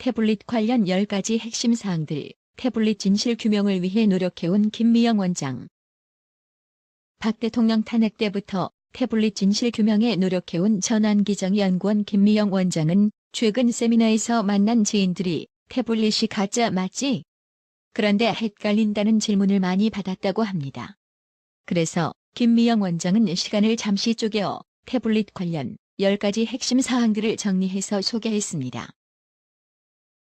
태블릿 관련 10가지 핵심 사항들, 태블릿 진실 규명을 위해 노력해온 김미영 원장. 박 대통령 탄핵 때부터 태블릿 진실 규명에 노력해온 전환기정연구원 김미영 원장은 최근 세미나에서 만난 지인들이 태블릿이 가짜 맞지? 그런데 헷갈린다는 질문을 많이 받았다고 합니다. 그래서 김미영 원장은 시간을 잠시 쪼개어 태블릿 관련 10가지 핵심 사항들을 정리해서 소개했습니다.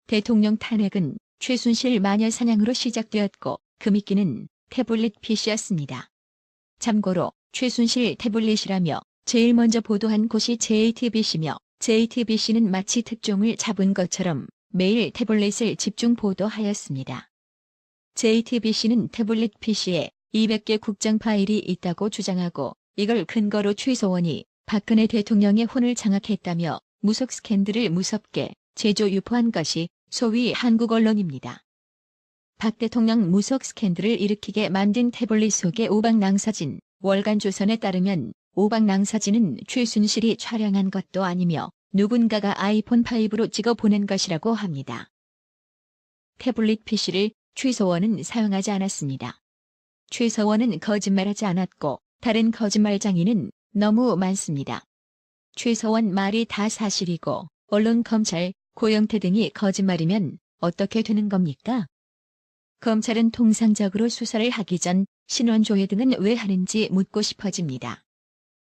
대통령 탄핵은 최순실 마녀 사냥으로 시작되었고 그 미끼는 태블릿 PC였습니다. 참고로 최순실 태블릿이라며 제일 먼저 보도한 곳이 JTBC며 JTBC는 마치 특종을 잡은 것처럼 매일 태블릿을 집중 보도하였습니다. JTBC는 태블릿 PC에 200개 국장 파일이 있다고 주장하고 이걸 근거로 최서원이 박근혜 대통령의 혼을 장악했다며 무속 스캔들을 무섭게 제조 유포한 것이 소위 한국 언론입니다. 박 대통령 무속 스캔들을 일으키게 만든 태블릿 속의 오박낭사진, 월간조선에 따르면 오박낭사진은 최순실이 촬영한 것도 아니며 누군가가 아이폰5로 찍어 보낸 것이라고 합니다. 태블릿 PC를 최서원은 사용하지 않았습니다. 최서원은 거짓말하지 않았고 다른 거짓말장인은 너무 많습니다. 최서원 말이 다 사실이고 언론, 검찰, 고영태 등이 거짓말이면 어떻게 되는 겁니까? 검찰은 통상적으로 수사를 하기 전 신원조회 등은 왜 하는지 묻고 싶어집니다.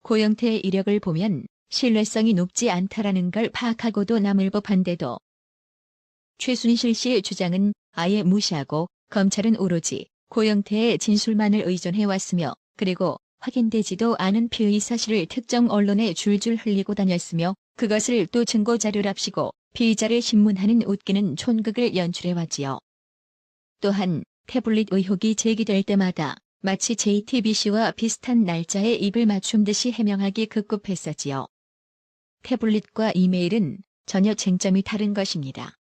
고영태의 이력을 보면 신뢰성이 높지 않다라는 걸 파악하고도 남을 법한데도 최순실 씨의 주장은 아예 무시하고 검찰은 오로지 고영태의 진술만을 의존해왔으며 그리고 확인되지도 않은 피의 사실을 특정 언론에 줄줄 흘리고 다녔으며 그것을 또 증거자료랍시고 피의자를 신문하는 웃기는 촌극을 연출해왔지요. 또한 태블릿 의혹이 제기될 때마다 마치 JTBC와 비슷한 날짜에 입을 맞춤 듯이 해명하기 급급했었지요. 태블릿과 이메일은 전혀 쟁점이 다른 것입니다.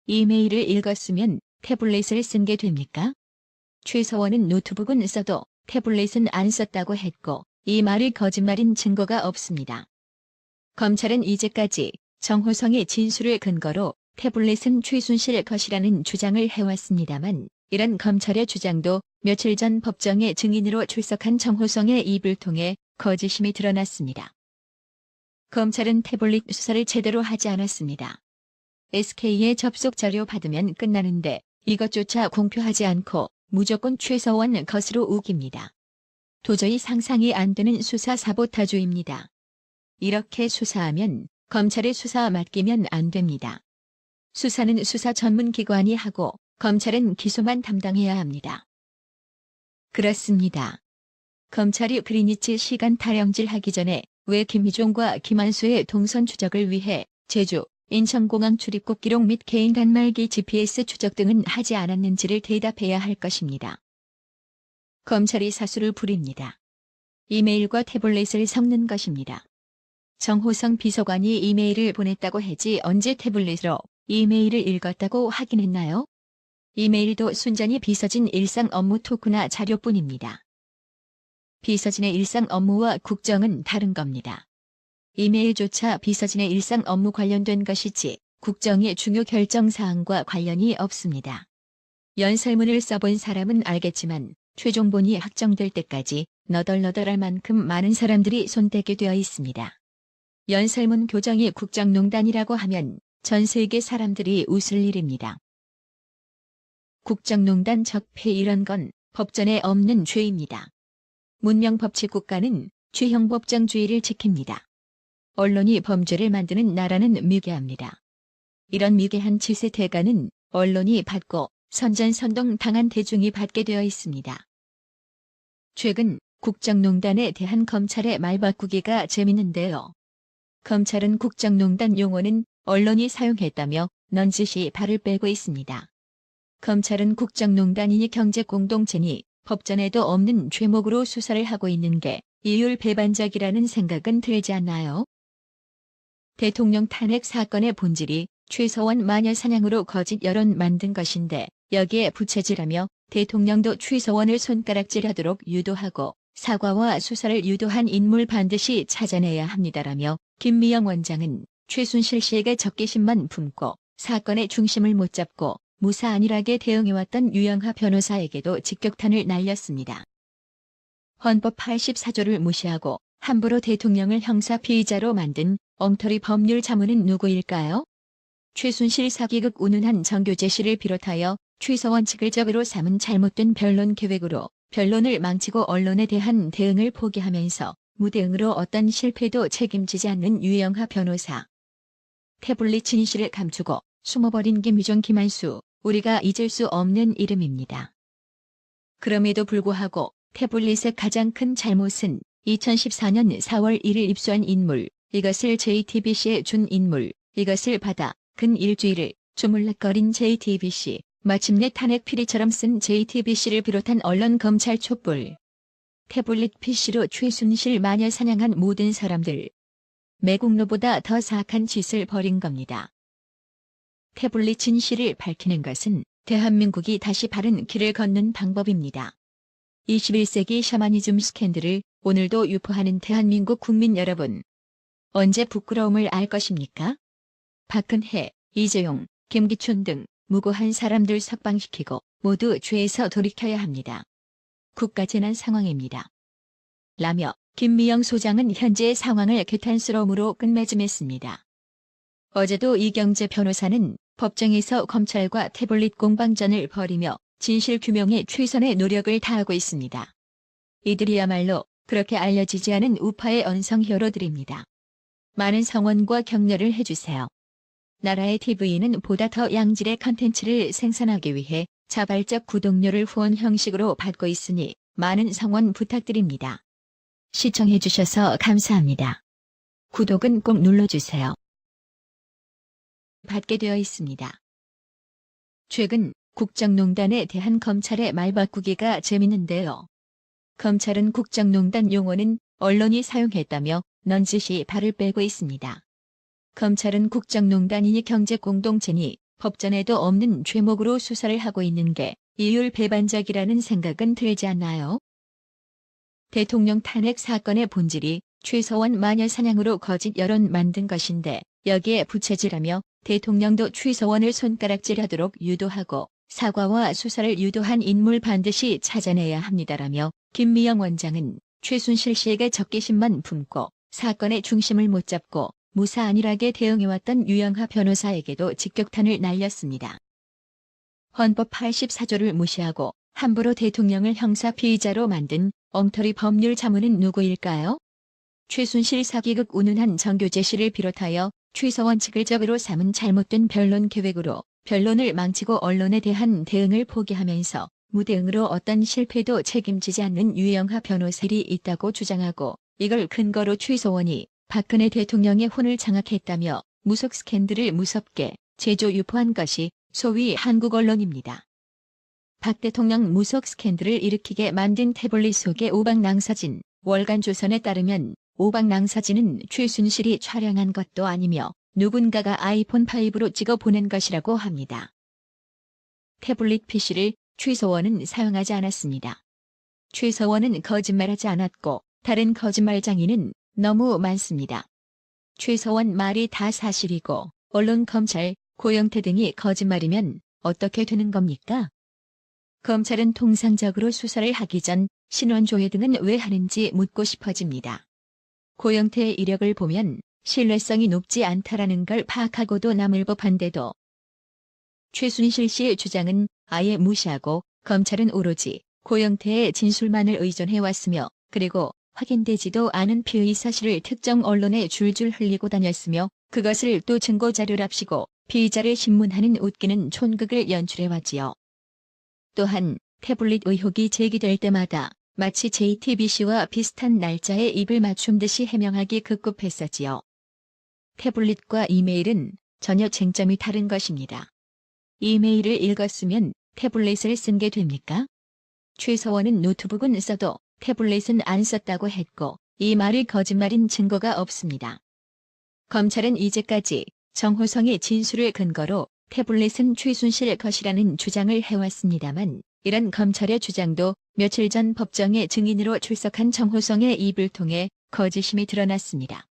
이메일을 읽었으면 태블릿을 쓴 게 됩니까? 최서원은 노트북은 써도 태블릿은 안 썼다고 했고 이 말이 거짓말인 증거가 없습니다. 검찰은 이제까지 정호성의 진술을 근거로 태블릿은 최순실의 것이라는 주장을 해왔습니다만 이런 검찰의 주장도 며칠 전 법정에 증인으로 출석한 정호성의 입을 통해 거짓임이 드러났습니다. 검찰은 태블릿 수사를 제대로 하지 않았습니다. SK의 접속 자료 받으면 끝나는데 이것조차 공표하지 않고 무조건 최서원 것으로 우깁니다. 도저히 상상이 안 되는 수사 사보타주입니다. 이렇게 수사하면 검찰의 수사 맡기면 안 됩니다. 수사는 수사 전문기관이 하고 검찰은 기소만 담당해야 합니다. 그렇습니다. 검찰이 그리니치 시간 타령질 하기 전에 왜 김희종과 김한수의 동선 추적을 위해 제주, 인천공항 출입국 기록 및 개인 단말기 GPS 추적 등은 하지 않았는지를 대답해야 할 것입니다. 검찰이 사수를 부립니다. 이메일과 태블릿을 섞는 것입니다. 정호성 비서관이 이메일을 보냈다고 하지 언제 태블릿으로 이메일을 읽었다고 확인했나요? 이메일도 순전히 비서진 일상 업무 토크나 자료뿐입니다. 비서진의 일상 업무와 국정은 다른 겁니다. 이메일조차 비서진의 일상 업무 관련된 것이지 국정의 중요 결정사항과 관련이 없습니다. 연설문을 써본 사람은 알겠지만 최종본이 확정될 때까지 너덜너덜할 만큼 많은 사람들이 손대게 되어 있습니다. 연설문 교정이 국정농단이라고 하면 전 세계 사람들이 웃을 일입니다. 국정농단 적폐 이런 건 법전에 없는 죄입니다. 문명법치 국가는 죄형법정주의를 지킵니다. 언론이 범죄를 만드는 나라는 미개합니다. 이런 미개한 짓의 대가는 언론이 받고 선전선동 당한 대중이 받게 되어 있습니다. 최근 국정농단에 대한 검찰의 말바꾸기가 재밌는데요. 검찰은 국정농단 용어는 언론이 사용했다며 넌지시 발을 빼고 있습니다. 검찰은 국정농단이니 경제공동체니 법전에도 없는 죄목으로 수사를 하고 있는 게 이율배반적이라는 생각은 들지 않나요? 대통령 탄핵 사건의 본질이 최서원 마녀 사냥으로 거짓 여론 만든 것인데 여기에 부채질하며 대통령도 최서원을 손가락질하도록 유도하고 사과와 수사를 유도한 인물 반드시 찾아내야 합니다라며 김미영 원장은 최순실 씨에게 적개심만 품고 사건의 중심을 못 잡고 무사안일하게 대응해왔던 유영하 변호사에게도 직격탄을 날렸습니다. 헌법 84조를 무시하고 함부로 대통령을 형사 피의자로 만든 엉터리 법률 자문은 누구일까요? 최순실 사기극 운운한 정교재 씨를 비롯하여 최서원 측을 적으로 삼은 잘못된 변론 계획으로 변론을 망치고 언론에 대한 대응을 포기하면서 무대응으로 어떤 실패도 책임지지 않는 유영하 변호사. 태블릿 진실을 감추고 숨어버린 김유정 김한수, 우리가 잊을 수 없는 이름입니다. 그럼에도 불구하고 태블릿의 가장 큰 잘못은 2014년 4월 1일 입수한 인물, 이것을 JTBC에 준 인물, 이것을 받아 근 일주일을 주물럭거린 JTBC, 마침내 탄핵 피리처럼 쓴 JTBC를 비롯한 언론 검찰 촛불. 태블릿 PC로 최순실 마녀 사냥한 모든 사람들. 매국노보다 더 사악한 짓을 벌인 겁니다. 태블릿 진실을 밝히는 것은 대한민국이 다시 바른 길을 걷는 방법입니다. 21세기 샤머니즘 스캔들을 오늘도 유포하는 대한민국 국민 여러분. 언제 부끄러움을 알 것입니까? 박근혜, 이재용, 김기춘 등 무고한 사람들 석방시키고 모두 죄에서 돌이켜야 합니다. 국가재난 상황입니다. 라며 김미영 소장은 현재의 상황을 개탄스러움으로 끝맺음했습니다. 어제도 이경재 변호사는 법정에서 검찰과 태블릿 공방전을 벌이며 진실규명에 최선의 노력을 다하고 있습니다. 이들이야말로 그렇게 알려지지 않은 우파의 언성 히어로들입니다. 많은 성원과 격려를 해주세요. 나라의 TV는 보다 더 양질의 컨텐츠를 생산하기 위해 자발적 구독료를 후원 형식으로 받고 있으니 많은 성원 부탁드립니다. 시청해주셔서 감사합니다. 구독은 꼭 눌러주세요. 받게 되어 있습니다. 최근 국정농단에 대한 검찰의 말바꾸기가 재밌는데요. 검찰은 국정농단 용어는 언론이 사용했다며 넌지시 발을 빼고 있습니다. 검찰은 국정농단이니 경제공동체니 법전에도 없는 죄목으로 수사를 하고 있는 게 이율배반적이라는 생각은 들지 않나요? 대통령 탄핵 사건의 본질이 최서원 마녀 사냥으로 거짓 여론 만든 것인데 여기에 부채질하며 대통령도 최서원을 손가락질하도록 유도하고 사과와 수사를 유도한 인물 반드시 찾아내야 합니다라며 김미영 원장은 최순실 씨에게 적개심만 품고 사건의 중심을 못 잡고 무사안일하게 대응해왔던 유영하 변호사에게도 직격탄을 날렸습니다. 헌법 84조를 무시하고 함부로 대통령을 형사 피의자로 만든 엉터리 법률 자문은 누구일까요? 최순실 사기극 운운한 정교재 씨를 비롯하여 최서원 측을 적으로 삼은 잘못된 변론 계획으로 변론을 망치고 언론에 대한 대응을 포기하면서 무대응으로 어떤 실패도 책임지지 않는 유영하 변호사들이 있다고 주장하고 이걸 근거로 최서원이 박근혜 대통령의 혼을 장악했다며 무속 스캔들을 무섭게 제조 유포한 것이 소위 한국 언론입니다. 박 대통령 무속 스캔들을 일으키게 만든 태블릿 속의 오박낭사진, 월간조선에 따르면 오박낭사진은 최순실이 촬영한 것도 아니며 누군가가 아이폰 5로 찍어 보낸 것이라고 합니다. 태블릿 PC를 최서원은 사용하지 않았습니다. 최서원은 거짓말하지 않았고 다른 거짓말장인은 너무 많습니다. 최서원 말이 다 사실이고 언론 검찰, 고영태 등이 거짓말이면 어떻게 되는 겁니까? 검찰은 통상적으로 수사를 하기 전 신원조회 등은 왜 하는지 묻고 싶어집니다. 고영태의 이력을 보면 신뢰성이 높지 않다라는 걸 파악하고도 남을 법한데도 최순실 씨의 주장은 아예 무시하고 검찰은 오로지 고영태의 진술만을 의존해왔으며 그리고 확인되지도 않은 피의 사실을 특정 언론에 줄줄 흘리고 다녔으며 그것을 또 증거자료랍시고 피의자를 신문하는 웃기는 촌극을 연출해왔지요. 또한 태블릿 의혹이 제기될 때마다 마치 JTBC와 비슷한 날짜에 입을 맞춤 듯이 해명하기 급급했었지요. 태블릿과 이메일은 전혀 쟁점이 다른 것입니다. 이메일을 읽었으면 태블릿을 쓴 게 됩니까? 최서원은 노트북은 써도 태블릿은 안 썼다고 했고 이 말이 거짓말인 증거가 없습니다. 검찰은 이제까지 정호성의 진술을 근거로 태블릿은 최순실 것이라는 주장을 해왔습니다만 이런 검찰의 주장도 며칠 전 법정에 증인으로 출석한 정호성의 입을 통해 거짓임이 드러났습니다.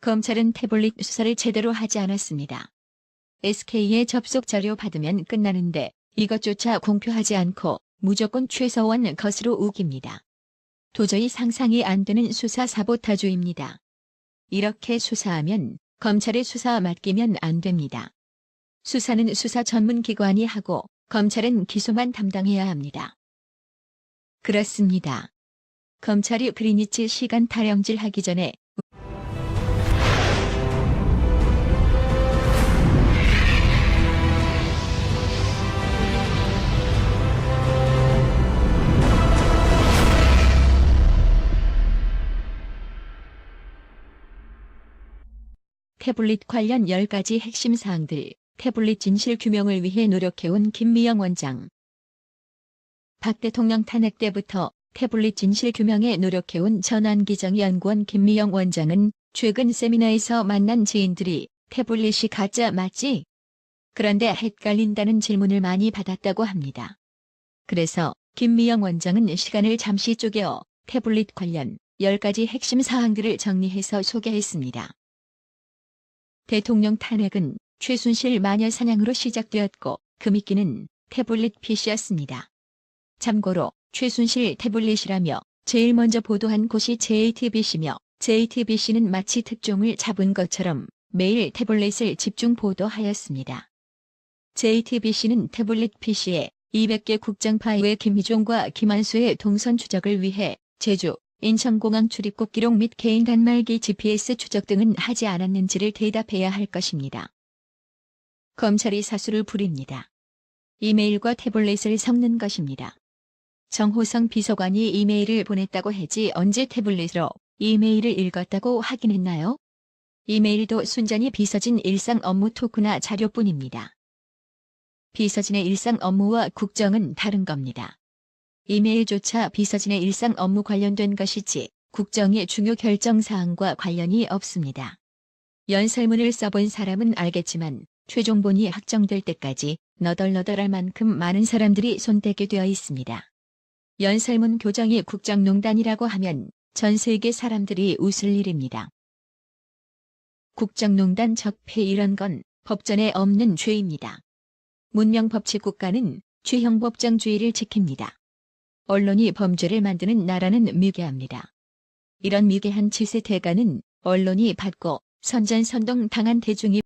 검찰은 태블릿 수사를 제대로 하지 않았습니다. SK의 접속 자료 받으면 끝나는데 이것조차 공표하지 않고 무조건 최서원 것으로 우깁니다. 도저히 상상이 안 되는 수사 사보타주입니다. 이렇게 수사하면 검찰의 수사 맡기면 안 됩니다. 수사는 수사 전문기관이 하고 검찰은 기소만 담당해야 합니다. 그렇습니다. 검찰이 그리니치 시간 타령질 하기 전에 태블릿 관련 10가지 핵심 사항들, 태블릿 진실 규명을 위해 노력해온 김미영 원장. 박 대통령 탄핵 때부터 태블릿 진실 규명에 노력해온 전환기정연구원 김미영 원장은 최근 세미나에서 만난 지인들이 태블릿이 가짜 맞지? 그런데 헷갈린다는 질문을 많이 받았다고 합니다. 그래서 김미영 원장은 시간을 잠시 쪼개어 태블릿 관련 10가지 핵심 사항들을 정리해서 소개했습니다. 대통령 탄핵은 최순실 마녀 사냥으로 시작되었고 그 미끼는 태블릿 PC였습니다. 참고로 최순실 태블릿이라며 제일 먼저 보도한 곳이 JTBC며 JTBC는 마치 특종을 잡은 것처럼 매일 태블릿을 집중 보도하였습니다. JTBC는 태블릿 PC에 200개 국장파이의 김희종과 김한수의 동선 추적을 위해 제주, 인천공항 출입국 기록 및 개인 단말기 GPS 추적 등은 하지 않았는지를 대답해야 할 것입니다. 검찰이 사수를 부립니다. 이메일과 태블릿을 섞는 것입니다. 정호성 비서관이 이메일을 보냈다고 하지 언제 태블릿으로 이메일을 읽었다고 확인했나요? 이메일도 순전히 비서진 일상 업무 토크나 자료뿐입니다. 비서진의 일상 업무와 국정은 다른 겁니다. 이메일조차 비서진의 일상 업무 관련된 것이지 국정의 중요 결정사항과 관련이 없습니다. 연설문을 써본 사람은 알겠지만 최종본이 확정될 때까지 너덜너덜할 만큼 많은 사람들이 손대게 되어 있습니다. 연설문 교정이 국정농단이라고 하면 전 세계 사람들이 웃을 일입니다. 국정농단 적폐 이런 건 법전에 없는 죄입니다. 문명법치 국가는 죄형법정주의를 지킵니다. 언론이 범죄를 만드는 나라는 미개합니다. 이런 미개한 짓의 대가는 언론이 받고 선전선동 당한 대중이